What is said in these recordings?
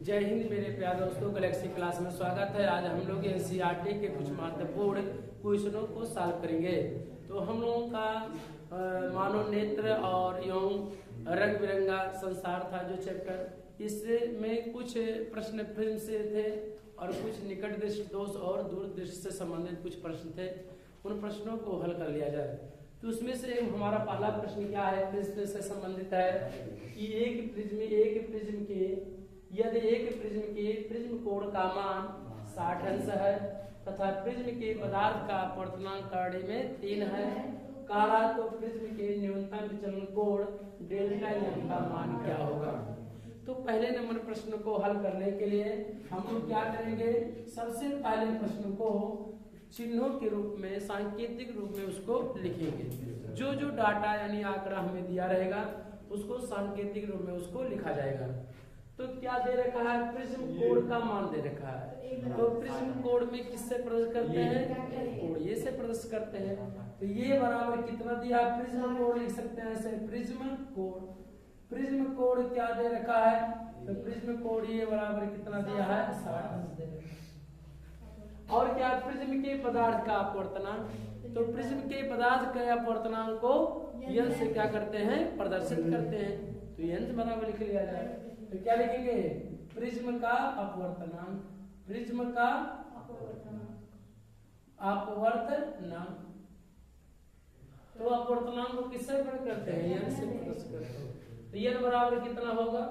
जय हिंद मेरे प्यारे दोस्तों, गैलेक्सी क्लास में स्वागत है। आज हम लोग एनसीईआरटी के कुछ महत्वपूर्ण क्वेश्चनों को सॉल्व करेंगे। तो हम लोगों का मानव नेत्र और एवं रंग बिरंगा संसार था जो चैप्टर, इसमें कुछ प्रश्न फिल्म से थे और कुछ निकट दृष्टि दोष और दूर दृष्टि से संबंधित कुछ प्रश्न थे। उन प्रश्नों को हल कर लिया जाए। तो उसमें से हमारा पहला प्रश्न क्या है, प्रिज्म से संबंधित है कि एक प्रिज्म के यदि एक प्रिज्म के प्रिज्म कोण का मान 60 अंश है तथा प्रिज्म के पदार्थ का अपवर्तनांक कार्डी में 3 है काढ़ा, तो प्रिज्म के न्यूनतम विचलन कोण डेल्टा एम का मान क्या होगा। तो पहले नंबर प्रश्न को हल करने के लिए हम लोग क्या करेंगे, सबसे पहले प्रश्न को चिन्हों के रूप में, सांकेतिक रूप में उसको लिखेंगे। जो जो डाटा यानी आंकड़ा हमें दिया रहेगा उसको सांकेतिक रूप में उसको लिखा जाएगा। तो क्या दे रखा है, प्रिज्म कोण का मान दे रखा है। तो प्रिज्म कोण में किससे प्रदर्शित करते हैं, कोण ये से प्रदर्शित करते हैं। तो ये बराबर कितना दिया, प्रिज्म कोण लिख सकते हैं ऐसे, प्रिज्म कोण क्या दे रखा है, तो प्रिज्म कोण ये बराबर कितना दिया है, 60 अंश दे रखा है। और क्या, प्रिज्म के पदार्थ का अपवर्तनांक, तो प्रिज्म के पदार्थ के अपवर्तनांक को यंत्र से क्या करते हैं, प्रदर्शित करते हैं। तो यंत्र बराबर लिख लिया जाए। तो क्या लिखेंगे, प्रिज्म का अपवर्तनांक, प्रिज्म का अपवर्तनांक। तो अपवर्तनांक को किससे प्रकट करते हैं, यंत्र से प्रदर्शित करते हैं। तो यंत्र बराबर कितना होगा,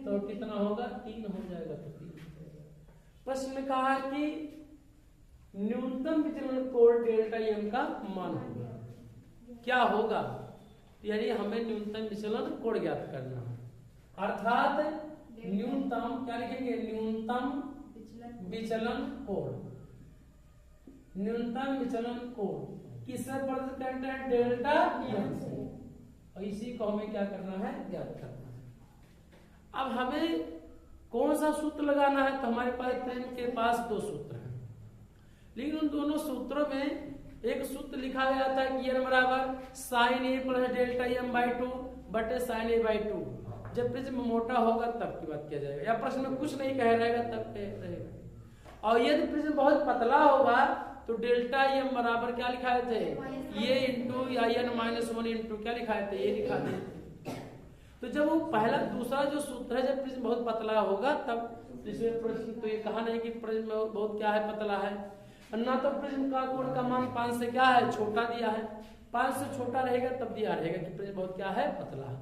तो कितना होगा, 3 हो जाएगा। तो 3 प्रश्न में कहा कि न्यूनतम विचलन कोण डेल्टा एम का मान होगा, क्या होगा, यानी हमें न्यूनतम विचलन कोण ज्ञात करना है। अर्थात न्यूनतम क्या लिखेंगे, न्यूनतम विचलन कोण, न्यूनतम विचलन कोण किससे प्रदर्शित करते हैं, डेल्टा एम से। और इसी को हमें क्या करना है, ज्ञात करना है। अब हमें कौन सा सूत्र लगाना है, तो हमारे पास प्रिज्म के पास 2 सूत्र हैं, लेकिन उन दोनों सूत्रों में एक सूत्र लिखा गया था कि n बराबर sine A plus delta m by 2 बटे साइन ए बाई 2। जब प्रिज्म मोटा होगा तब की बात किया जाएगा, या प्रश्न में कुछ नहीं कह रहेगा तब रहेगा। और यदि प्रिज्म बहुत पतला होगा तो डेल्टा एम बराबर क्या लिखाए थे, ये इंटू n माइनस 1 इंटू क्या लिखाए थे, ये लिखा थे। तो जब वो पहला दूसरा जो सूत्र है, जब प्रिज्म बहुत पतला होगा तब, इसमें प्रश्न तो ये कहा नहीं कि प्रिज्म बहुत क्या है, पतला है ना। तो प्रिज्म का कोण का मान 5 से क्या है, छोटा दिया है। 5 से छोटा रहेगा तब दिया रहेगा कि प्रिज्म बहुत क्या है, पतला है।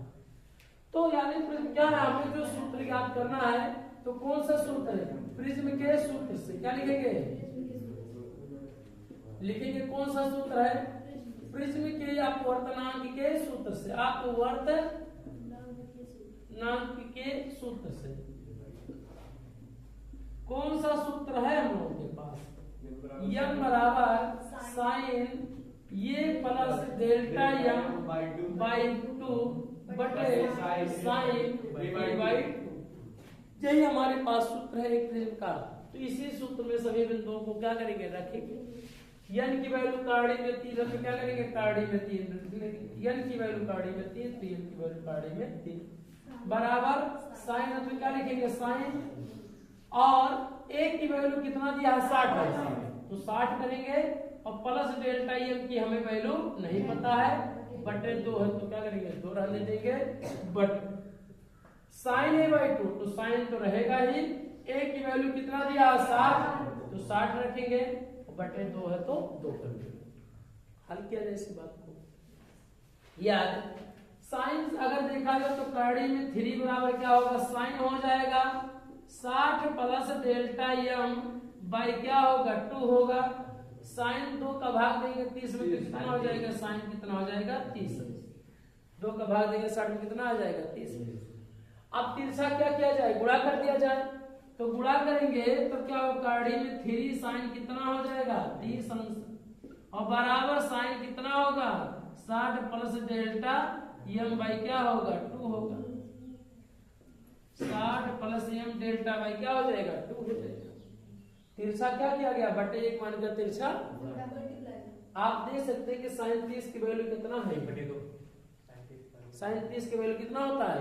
तो यानी प्रिज्म क्या है, हमें जो सूत्र ज्ञात करना है, तो कौन सा सूत्र है, प्रिज्म के सूत्र से क्या लिखेंगे, कौन सा सूत्र है, प्रिज्म के अपवर्तनांक के सूत्र से, अपवर्तनांक के सूत्र से। कौन सा सूत्र है हम लोगों के पास, m बराबर साइन ये प्लस डेल्टा m बाई 2 बटे साइन बाई 2। यही हमारे पास सूत्र है एक प्रिज्म का। तो इसी सूत्र में सभी बिंदुओं को क्या करेंगे, रखेंगे। n की वैल्यू कार्डी में 3 रख, क्या करेंगे, कार्डी में 3 n की वैल्यू कार्डी में 3, तो n की वैल्यू कार्डी में 3 बराबर साइन, तो क्या लिखेंगे, साइन, और एक की वैल्यू कितना दिया है, 60 है, तो 60 करेंगे, और प्लस डेल्टा एम की हमें वैल्यू नहीं पता है, बटे 2 है, तो क्या करेंगे, 2 रहने देंगे, बट साइन ए बाई 2, तो साइन तो रहेगा ही, ए की वैल्यू कितना दिया, 60, तो 60 रखेंगे, बटे 2 है तो 2 कर देंगे। हल किया जाए इसी बात को। याद साइन अगर देखा जाए तो कार्डी में 3 बराबर क्या होगा, साइन हो जाएगा 60 प्लस डेल्टा एम बाई क्या होगा, 2 होगा। साइन 2 का भाग देंगे 30 में, कितना हो जाएगा, साइन कितना हो जाएगा, 30। 2 का भाग देंगे 60 में, कितना आ जाएगा, 30। अब तिरछा क्या किया जाए, गुणा कर दिया जाए। तो गुणा करेंगे तो क्या होगा, कार्डी में 3 साइन कितना हो जाएगा, 30 अंश, और बराबर साइन कितना होगा, 60 प्लस डेल्टा एम बाई क्या होगा, 2 होगा। 60 प्लस एम डेल्टा बाई क्या हो जाएगा, 2 हो जाएगा। तिरछा क्या किया गया, बटे 1 मानकर तिरछा। आप देख सकते हैं कि साइन 30 की वैल्यू कितना है, बटे 2। साइन 30 की वैल्यू कितना होता है,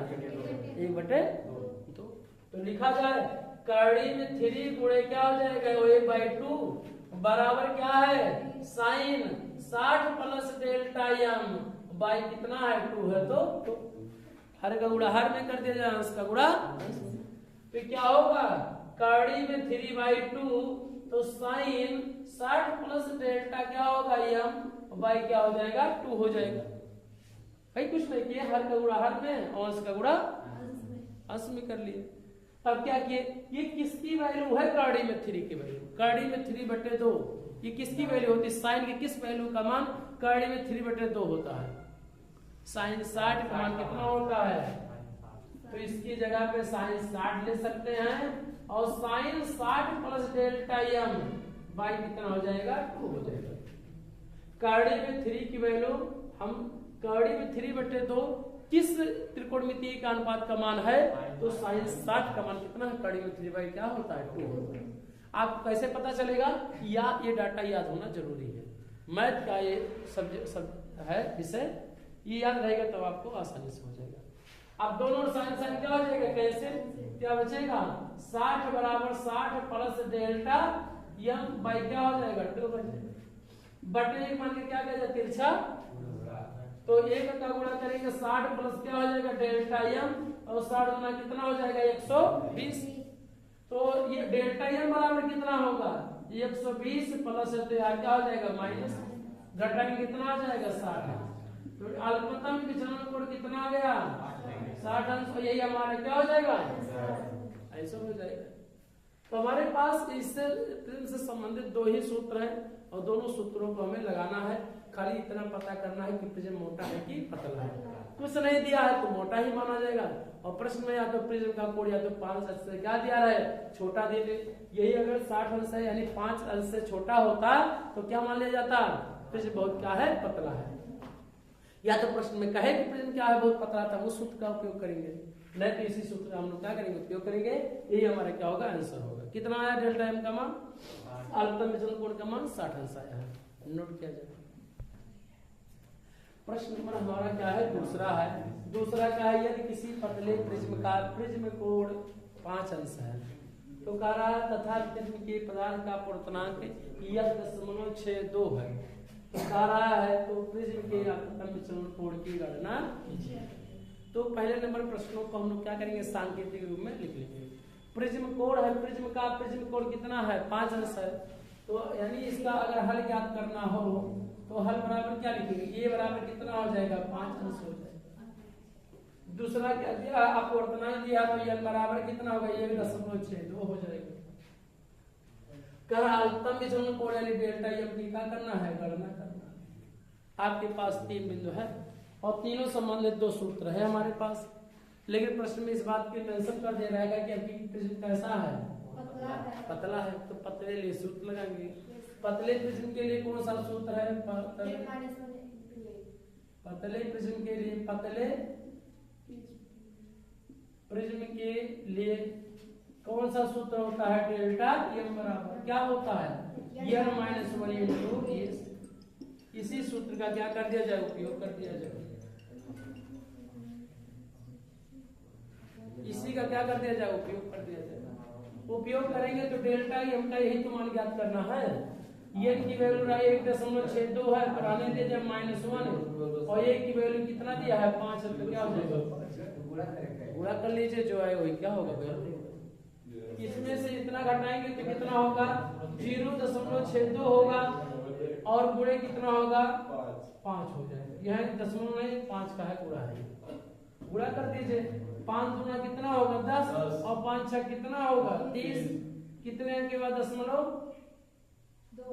1/2। तो लिखा जाए करड़ी में 3 गुणे क्या हो जाएगा, 1/2 बराबर क्या है sine 60 plus delta m by कितना है 2 है, तो हर का गुणा हर में कर दिया जाए, अंश का गुणा तो क्या होगा करड़ी में 3/2 तो साइन 60 प्लस डेल्टा क्या होगा m बाई क्या हो जाएगा 2 हो जाएगा। भाई कुछ नहीं किए, हर का गुणा हर में और अंश का गुणा अंश में कर लिए। अब क्या किए, ये किसकी वैल्यू है करड़ी में 3 की वैल्यू, करड़ी में 3/2 ये किसकी वैल्यू होती है, साइन के किस वैल्यू का मान करड़ी में 3/2 होता है, साइन 60 का मान कितना होता है, तो इसकी जगह पे साइन 60 ले सकते हैं और sine 60 plus delta m by कितना हो जाएगा 2 हो जाएगा। करड़ी में 3 की वैल्यू हम करड़ी में 3/2 किस त्रिकोणमितीय का अनुपात का मान है, तो साइन 60 का मान कितना है, करड़ी में 3 क्या होता है 2 होता है। आप कैसे पता चलेगा, या ये डाटा याद होना जरूरी है, मैथ का ये सब्जेक्ट है विषय, ये याद रहेगा तो आपको आसानी से हो जाएगा। अब दोनों साइन साइन क्या हो जाएगा, कैसे क्या बचेगा 60 बराबर 60 प्लस डेल्टा m बाई क्या हो जाएगा 2 बटे 1 मान के क्या किया जाए तिरछा, तो 1 का गुणा करेंगे 60 प्लस क्या हो जाएगा डेल्टा m और 60 गुना कितना हो जाएगा 120, तो ये डेल्टा m बराबर कितना होगा 120 प्लस तो यहाँ क्या हो जाएगा माइनस, घटाएंगे कितना आ जाएगा 60, तो अल्पतम विचलन कोण कितना आ गया 60 अंश, यही हमारा क्या हो जाएगा ऐसा हो जाएगा। तो हमारे पास इससे प्रिज्म से संबंधित 2 ही सूत्र हैं और दोनों सूत्रों को हमें लगाना है, खाली इतना पता करना है कि प्रिज्म मोटा है कि पतला है, कुछ नहीं दिया है तो मोटा ही माना जाएगा, और प्रश्न में या तो प्रिज्म का कोण या तो 5 अंश से क्या दिया है छोटा दे दे, यही अगर 60 अंश है यानी 5 अंश से छोटा होता तो क्या मान लिया जाता प्रिज्म बहुत क्या है पतला है, या तो प्रश्न में कहे कि प्रिज्म क्या है बहुत पतला था, उस सूत्र का उपयोग करेंगे, नहीं तो इसी सूत्र का हम लोग क्या करेंगे उपयोग करेंगे, यही हमारा क्या होगा आंसर होगा। कितना आया डेल्टा m का मान, अल्पतम विचलन कोण का मान 60 अंश आया है, नोट किया जाए। प्रश्न नंबर हमारा क्या है दूसरा है, दूसरा क्या है यदि किसी पतले प्रिज्म का प्रिज्म कोण 5 अंश है तो कह रहा है तथा प्रिज्म के पदार्थ का पूर्णांक 1.62 है, तो कह रहा है तो प्रिज्म के अल्पतम विचलन कोण की गणना कीजिए। तो पहले नंबर प्रश्नों को हम लोग क्या करेंगे सांकेतिक रूप में लिख लेंगे। प्रिज्म कोण है, प्रिज्म कोण कितना है 5 अंश है, तो यानी इसका अगर हल ज्ञात करना हो तो हल बराबर क्या लिखेंगे, ये बराबर कितना हो जाएगा 5 अंश हो जाएगा। दूसरा क्या दिया अपवर्तनांक दिया तो ये बराबर कितना होगा 1.62 हो जाएगा। कर अल्पतम विचलन कोण यानी डेल्टा m की क्या करना है गणना करना है। आपके पास 3 बिंदु है और तीनों संबंधित 2 सूत्र है हमारे पास, लेकिन प्रश्न में इस बात की मेंशन कर दे रहा है कि अभी प्रिज्म कैसा है पतला है, तो पतले लिए सूत्र लगाएंगे। पतले प्रिज्म के लिए कौन सा सूत्र है, पतले प्रिज्म के लिए कौन सा सूत्र होता है डेल्टा m बराबर क्या होता है n-1 इंटू s, इसी सूत्र का क्या कर दिया जाए उपयोग कर दिया जाए, इसी का क्या कर दिया जाए उपयोग कर दिया जाए। उपयोग करेंगे तो डेल्टा m का यही तो मान ज्ञात करना है, n की वैल्यू 1.62 है तो आने दिया जाए -1 और a की वैल्यू कितना दिया है 5 तो क्या हो जाएगा गुणा कर लीजिए, जो है वही क्या होगा इसमें से इतना घटाएंगे तो कितना होगा 0.62 होगा और गुणे कितना होगा 5 हो जाएगा, यह दशमलव नहीं 5 का है गुणा है, गुणा कर दीजिए 5 गुना कितना होगा 10 और 5 6 कितना होगा 30, कितने के बाद दशमलव 2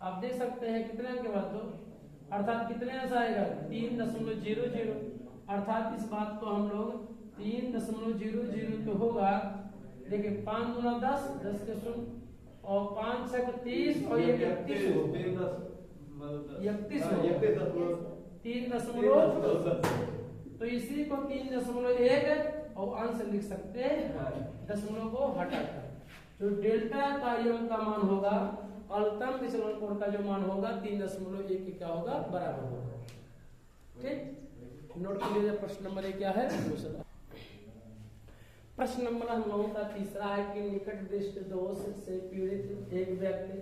आप देख सकते हैं कितने के बाद 2 अर्थात कितने अंश आएगा 3.00, अर्थात इस बात को हम लोग 3.00 तो होगा, देखिए 5 गुना 10 10 के 0 और 5 6 30 और ये 31 तो इसी को 3.1 और अंश लिख सकते हैं दशमलव को हटाकर, तो डेल्टा का m का मान होगा अल्पतम विचलन कोण का जो मान होगा 3.1 के क्या होगा बराबर होगा। ठीक, नोट कर लीजिए। प्रश्न नंबर 1 क्या है दूसरा प्रश्न नंबर हम लोगों का तीसरा है कि निकट दृष्टि दोष से पीड़ित एक व्यक्ति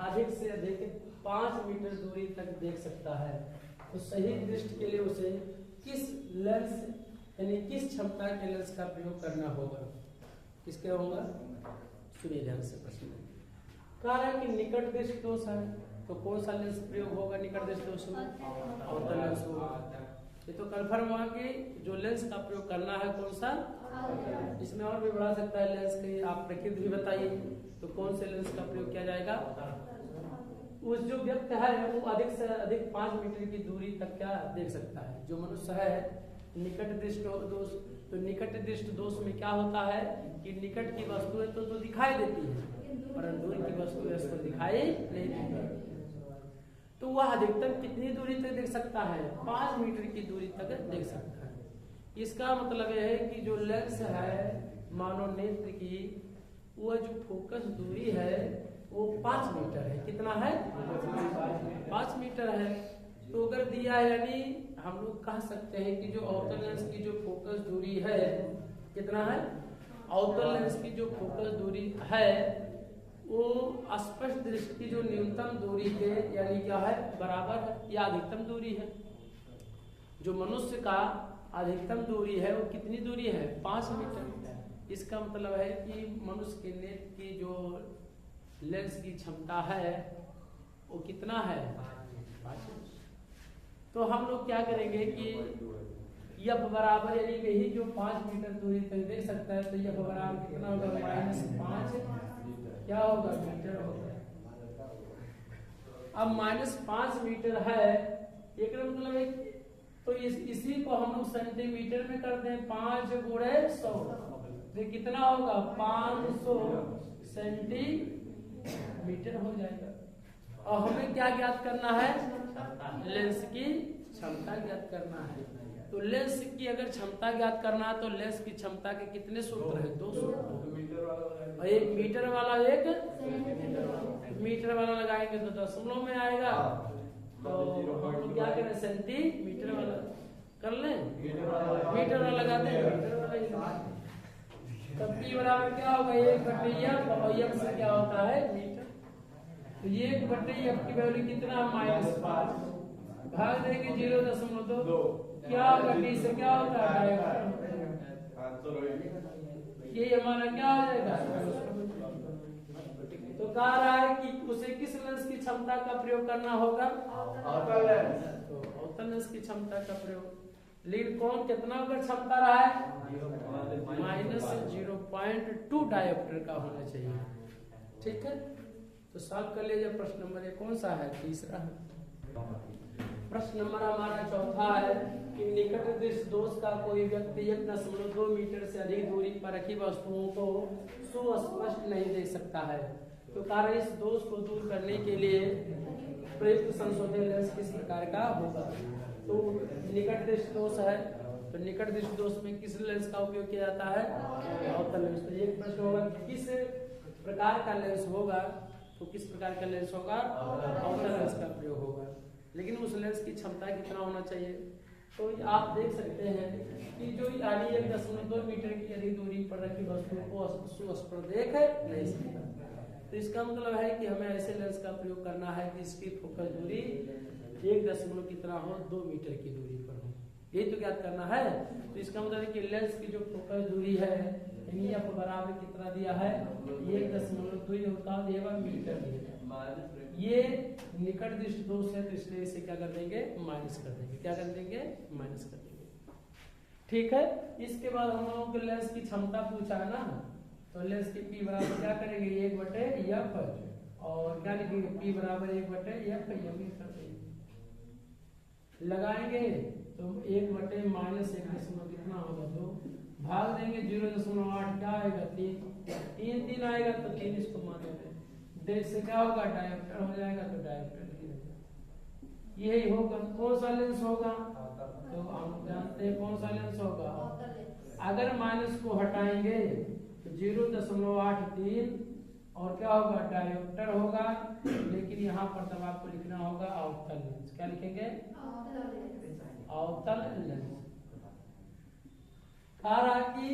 अधिक से अधिक 5 मीटर दूरी तक देख सकता है, तो सही दृष्टि के लिए उसे किस लेंस यानी किस क्षमता के लेंस का प्रयोग करना होगा? किसके होगा? सुनिए ध्यान से प्रश्न। कह रहा है कि निकट दृष्टि दोष है, तो कौन सा लेंस प्रयोग होगा निकट दृष्टि दोष में? अवतल लेंस होगा। ये तो कन्फर्म हुआ कि जो लेंस का प्रयोग करना है कौन सा? इसमें और भी बढ़ा सकता है लेंस की, आप प्रकृति भी बताइए, तो कौन से लेंस का प्रयोग किया जाएगा? उस जो व्यक्ति है वो अधिक से अधिक 5 मीटर की दूरी तक क्या देख सकता है। जो मनुष्य है निकट दृष्टि दोष, तो निकट दृष्टि दोष में क्या होता है कि निकट की वस्तुएं तो दिखाई देती है, परंतु दूर की वस्तुएं उसको दिखाई नहीं देती। तो वह अधिकतम कितनी दूरी तक देख सकता है? 5 मीटर की दूरी तक देख सकता है। इसका मतलब यह है कि जो लेंस है मानव नेत्र की, वह जो फोकस दूरी है वो 5 मीटर है। कितना है? 5 मीटर है। तो अगर दिया है, यानी हम लोग कह सकते हैं कि जो अवतल लेंस की जो फोकस दूरी है कितना है? अवतल लेंस की जो फोकस दूरी है वो स्पष्ट दृष्टि की जो न्यूनतम दूरी के यानी क्या है? बराबर है या अधिकतम दूरी है। जो मनुष्य का अधिकतम दूरी है वो कितनी दूरी है? 5 मीटर। इसका मतलब है कि मनुष्य के नेत्र की जो लेंस की क्षमता है वो कितना है? 5। तो हम लोग क्या करेंगे कि यफ बराबर यानी यही जो 5 मीटर दूरी तक देख सकता है, तो यफ बराबर कितना होगा? -5 क्या होगा? मीटर होगा। अब -5 मीटर है, एक मतलब है, तो इसी को हम लोग सेंटीमीटर में करते हैं। 5 × 100 तो कितना होगा? 500 सेंटीमीटर हो जाएगा। और हमें क्या ज्ञात करना है? लेंस की क्षमता ज्ञात करना है। तो लेंस की अगर क्षमता ज्ञात करना है तो लेंस की क्षमता के कितने सूत्र है? 2 सूत्र। और एक मीटर वाला एक मीटर वाला लगाएंगे तो दशमलव में आएगा, तो हम लोग क्या करें? सेंटीमीटर वाला कर लें, मीटर वाला लगाते हैं, मीटर वाला। तब P बराबर क्या होगा? 1/f, और f से क्या होता है? मीटर। तो 1/f की वैल्यू कितना? -5 भाग देंगे 0.2, क्या होगा? T से क्या होता है? ये हमारा क्या हो जाएगा? तो कह रहा है कि उसे किस लेंस की क्षमता का प्रयोग करना होगा? अवतल लेंस। तो अवतल लेंस की क्षमता का प्रयोग। लेकिन कौन कितना अगर क्षमता रहा है? -0.2 डायोप्टर का होना चाहिए। ठीक है, तो सॉल्व कर लीजिए। प्रश्न नंबर 1 कौन सा है? तीसरा है। प्रश्न नंबर हमारा चौथा है कि निकट दृष्टि दोष का कोई व्यक्ति 1.2 मीटर से अधिक दूरी पर रखी वस्तुओं को सुस्पष्ट नहीं देख सकता है। तो कारण इस दोष को दूर करने के लिए प्रयुक्त संशोधित लेंस किस प्रकार का होगा? तो निकट दृष्टि दोष है, तो निकट दृष्टि दोष में किस लेंस का उपयोग किया जाता है? अवतल लेंस। तो एक प्रश्न होगा किस प्रकार का लेंस होगा? तो किस प्रकार का लेंस होगा? अवतल लेंस का प्रयोग होगा। लेकिन उस लेंस की क्षमता कितना होना चाहिए? तो आप देख सकते हैं कि जो यानी 1.2 मीटर की अधिक दूरी पर रखी वस्तुओं को सुस्पष्ट देख नहीं सकता। तो इसका मतलब है कि हमें ऐसे लेंस का प्रयोग करना है कि इसकी फोकस दूरी 1 कितना हो? 2 मीटर की दूरी पर हो। यही तो ज्ञात करना है। तो इसका मतलब है कि लेंस की जो फोकस दूरी है एफ बराबर कितना दिया है? 1.2 होता है मीटर दिया। ये निकट दृष्टि दोष है, तो इसलिए इसे क्या कर देंगे? माइनस कर देंगे। क्या कर देंगे? माइनस कर देंगे। ठीक है। इसके बाद हम लोगों को लेंस की क्षमता पूछा है ना, तो लेंस की P बराबर क्या करेंगे? 1/f, और क्या लिखेंगे? P बराबर 1/f, यही कर देंगे। लगाएंगे तो 1/-1 कितना होगा? 2 भाग देंगे 0.8 क्या आएगा? 3 आएगा, तो 3 इसको मान देते हैं। देख से क्या होगा? डायोप्टर हो जाएगा, तो डायोप्टर यही होगा। कौन सा लेंस होगा? तो हम जानते हैं कौन सा लेंस होगा। अगर माइनस को हटाएंगे तो 0.83 और क्या होगा? डायोप्टर होगा। लेकिन यहाँ पर तब आपको लिखना होगा अवतल लेंस। क्या लिखेंगे? अवतल लेंस। कह रहा कि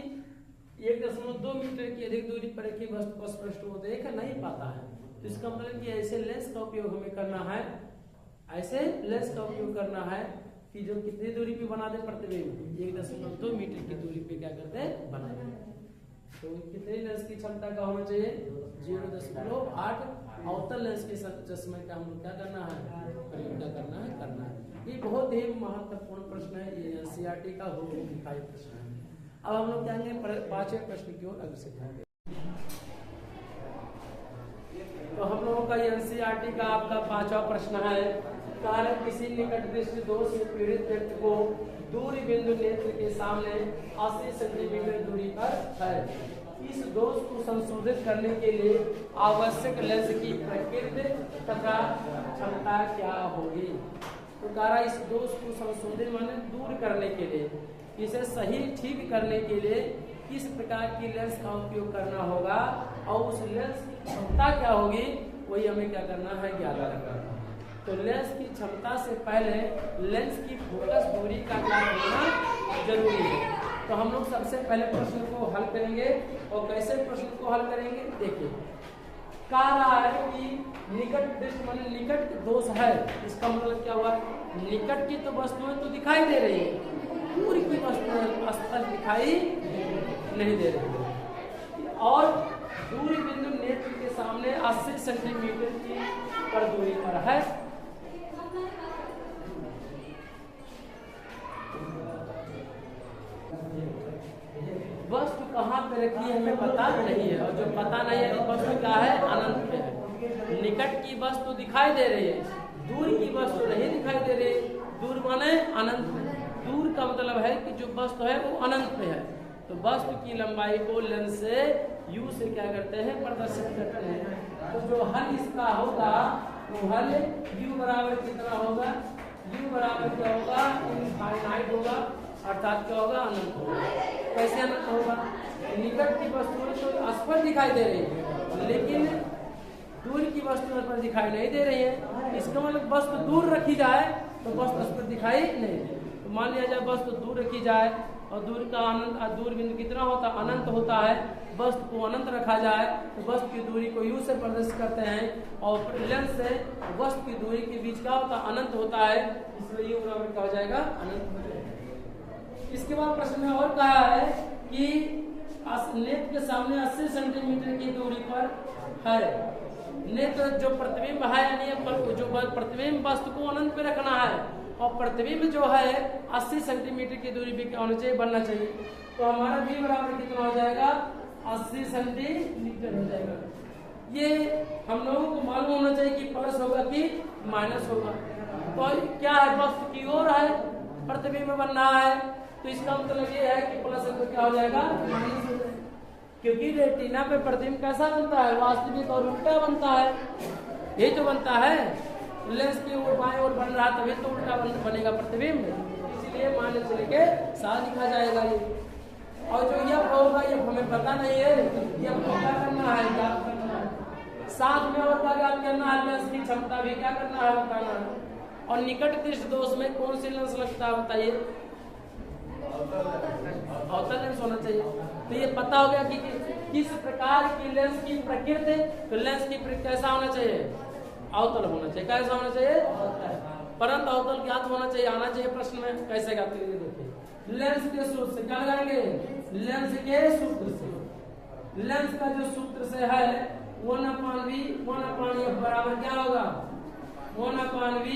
1.2 मीटर की अधिक दूरी पर रखी वस्तु को स्पष्ट वो देख नहीं पाता है। तो इसका मतलब कि ऐसे लेंस का उपयोग हमें करना है, ऐसे लेंस का उपयोग करना है कि जो कितनी दूरी पे बना दे प्रतिबिंब, 1.2 मीटर की दूरी पे क्या करते हैं बना दे। तो कितने लेंस की क्षमता का होना चाहिए 0.8 अवतल लेंस के चश्मे का हम लोग क्या करना है प्रयोग करना है। ये बहुत ही महत्वपूर्ण प्रश्न है, ये एनसीईआरटी का हो लिखा प्रश्न है। अब हम लोग जाएंगे 5वें प्रश्न की ओर अग्रसर होंगे। तो हम लोगों का एनसीईआरटी का आपका 5वां प्रश्न है, कारण किसी निकट दृष्टि दोष से पीड़ित व्यक्ति को दूरी बिंदु नेत्र के सामने 80 सेंटीमीटर दूरी पर है। इस दोष को संशोधित करने के लिए आवश्यक लेंस की प्रकृति तथा क्षमता क्या होगी। तो कहा इस दोष को संशोधित माने दूर करने के लिए, इसे सही ठीक करने के लिए किस प्रकार की लेंस का उपयोग करना होगा और उस लेंस की क्षमता क्या होगी, वही हमें क्या करना है ज्ञात करना है। तो लेंस की क्षमता से पहले लेंस की फोकस दूरी का ज्ञान होना जरूरी है। तो हम लोग सबसे पहले प्रश्न को हल करेंगे और कैसे प्रश्न को हल करेंगे देखिए। कह रहा है कि निकट दृष्टि माने निकट दोष है, इसका मतलब क्या हुआ, निकट की तो वस्तुएं तो दिखाई दे रही है, दूर की वस्तुएं स्पष्ट दिखाई नहीं दे रही है। और दूरी बिंदु नेत्र के सामने 80 सेंटीमीटर की पर दूरी पर है। वस्तु कहाँ पे रखी है हमें पता नहीं है, और जो पता नहीं है वस्तु क्या है अनंत पे है। निकट की वस्तु दिखाई दे रही है, दूर की वस्तु नहीं दिखाई दे रही है। दूर माने अनंत में, दूर का मतलब है कि जो वस्तु है वो अनंत में है। तो वस्तु की लंबाई को लेंस से u से क्या करते हैं प्रदर्शित करते हैं। तो जो हल इसका होगा वो हल u बराबर कितना होगा, u बराबर क्या होगा इनफाइनाइट होगा, अर्थात क्या होगा अनंत होगा। कैसे अनंत होगा, निकट की वस्तुएं तो स्पष्ट दिखाई दे रही है लेकिन दूर की वस्तुएं पर दिखाई नहीं दे रही है। इसका मतलब वस्तु दूर रखी जाए तो वस्तु स्पष्ट दिखाई नहीं दे। तो मान लिया जाए वस्तु दूर रखी जाए और दूर का अनंत दूर बिंदु कितना होता है अनंत होता है, वस्तु को अनंत रखा जाए तो वस्तु की दूरी को u से प्रदर्शित करते हैं और लेंस से वस्तु की दूरी के बीच क्या होता है अनंत होता है, इसलिए u बराबर क्या हो जाएगा अनंत हो जाएगा। इसके बाद प्रश्न में और कहा है कि नेत्र के सामने 80 सेंटीमीटर की दूरी पर है। नेत्र जो प्रतिबिंब है यानी जो प्रतिबिंब वस्तु को अनंत पे रखना है और प्रतिबिंब जो है 80 सेंटीमीटर की दूरी पे क्या होना चाहिए बनना चाहिए। तो हमारा v बराबर कितना हो जाएगा 80 सेंटीमीटर हो जाएगा। ये हम लोगों को मालूम होना चाहिए कि प्लस होगा कि माइनस होगा। तो क्या है वस्तु की ओर है प्रतिबिंब बन रहा है, तो इसका मतलब ये है कि प्लस है तो क्या हो जाएगा माइनस हो जाएगा। क्योंकि रेटिना पे प्रतिबिंब कैसा बनता है वास्तविक और उल्टा बनता है, ये तो बनता है लेंस की ओर बाएं ओर बन रहा तभी तो उल्टा बनेगा प्रतिबिंब, इसलिए माइनस से लेके 7 लिखा जाएगा ये। और जो यह होगा ये हमें पता नहीं है, ये हमको क्या करना है ज्ञात करना है। साथ में और क्या ज्ञात करना है लेंस की क्षमता भी क्या करना है बताना है। और निकट दृष्टि दोष में कौन सी लेंस लगता है बताइए, अवतल लेंस होना चाहिए। तो ये पता हो गया कि किस प्रकार की लेंस की प्रकृति, तो लेंस की प्रकृति कैसा होना चाहिए अवतल होना चाहिए। कैसा होना चाहिए परंतु अवतल ज्ञात होना चाहिए, आना चाहिए प्रश्न में। कैसे ज्ञात करेंगे देखिए, लेंस के सूत्र से क्या लगाएंगे, लेंस के सूत्र से। लेंस का जो सूत्र से है 1/v बराबर क्या होगा 1/v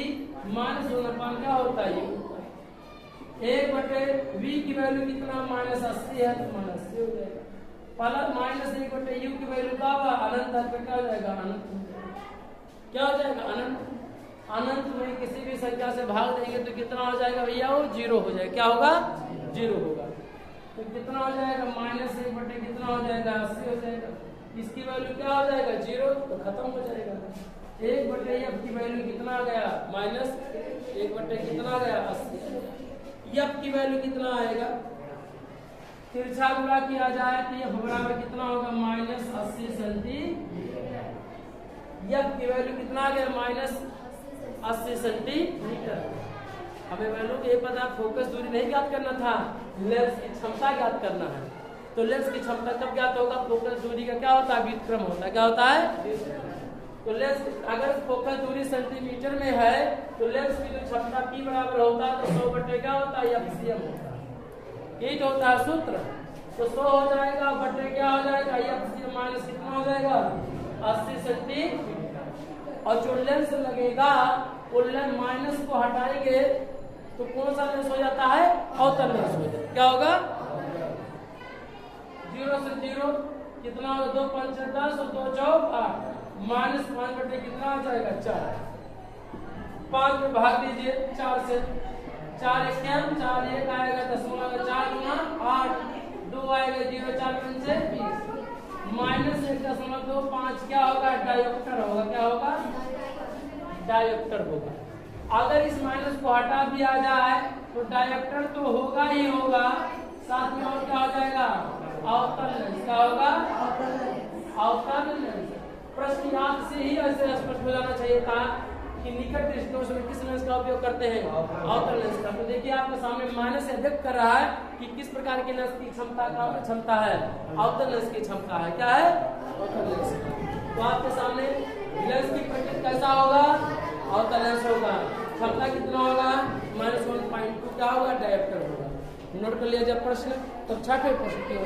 माइनस 1/, क्या होता है 1/v की वैल्यू कितना -80 है तो -80 हो जाएगा। प्लस -1/u की वैल्यू क्या होगा अनंत है तो क्या हो जाएगा अनंत, क्या हो जाएगा अनंत। अनंत में किसी भी संख्या से भाग देंगे तो कितना हो जाएगा भैया वो 0 हो जाएगा। क्या होगा 0 होगा। तो कितना हो जाएगा -1/, कितना हो जाएगा 80 हो जाएगा। इसकी वैल्यू क्या हो जाएगा 0 तो खत्म हो जाएगा। 1/f की वैल्यू कितना आ गया -1/, कितना आ गया 80। f की वैल्यू कितना आएगा, तिरछा गुणा किया जाए तो ये बराबर कितना होगा -80 सेंटीमीटर। f की वैल्यू कितना आ गया -80 सेंटीमीटर। हमें वैल्यू ये पता फोकस दूरी नहीं ज्ञात करना था, लेंस की क्षमता ज्ञात करना है। तो लेंस की क्षमता कब ज्ञात होगा? फोकस दूरी का क्या होता है? व्युत्क्रम होता है। क्या होता है? तो लेंस अगर फोकस दूरी सेंटीमीटर में है तो लेंस की जो क्षमता P बराबर होता है तो 100 बटे क्या होता है? FCM होता है। यही तो होता है सूत्र। तो 100 हो जाएगा बटे क्या हो जाएगा? FCM माइनस कितना हो जाएगा? 80 सेंटीमीटर। और जो लेंस लगेगा वो लेंस माइनस को हटाएंगे तो कौन सा लेंस हो जाता है? अवतल लेंस हो जाता है। क्या होगा? 0 से 0 कितना होगा? 2 5 10 और 2 4 8 माइनस 5 बटे कितना आ जाएगा? 4। 5 में भाग दीजिए 4 से। 4 1 4 1 आएगा 0.4 गुना 8 2 आएगा 0 4 5 20 माइनस 1.25 क्या होगा? डायोप्टर होगा। क्या होगा? डायोप्टर होगा। अगर इस माइनस को हटा दिया जाए तो डायोप्टर तो होगा ही होगा, साथ में और क्या हो जाएगा? अवतल लेंस। क्या होगा? अवतल लेंस। प्रश्न याद से ही ऐसे स्पष्ट हो जाना चाहिए था कि निकट दृष्टिकोण में किस लेंस का उपयोग करते हैं? अवतल लेंस का। तो देखिए आपके सामने माइनस से व्यक्त कर रहा है कि किस प्रकार के लेंस की क्षमता है? अवतल लेंस की क्षमता है। क्या है? अवतल लेंस। तो आपके सामने लेंस की प्रकृति कैसा होगा? अवतल लेंस होगा। क्षमता कितना होगा? -1.2 क्या होगा? डायोप्टर होगा। नोट कर लिया जब प्रश्न। तो छठे प्रश्न की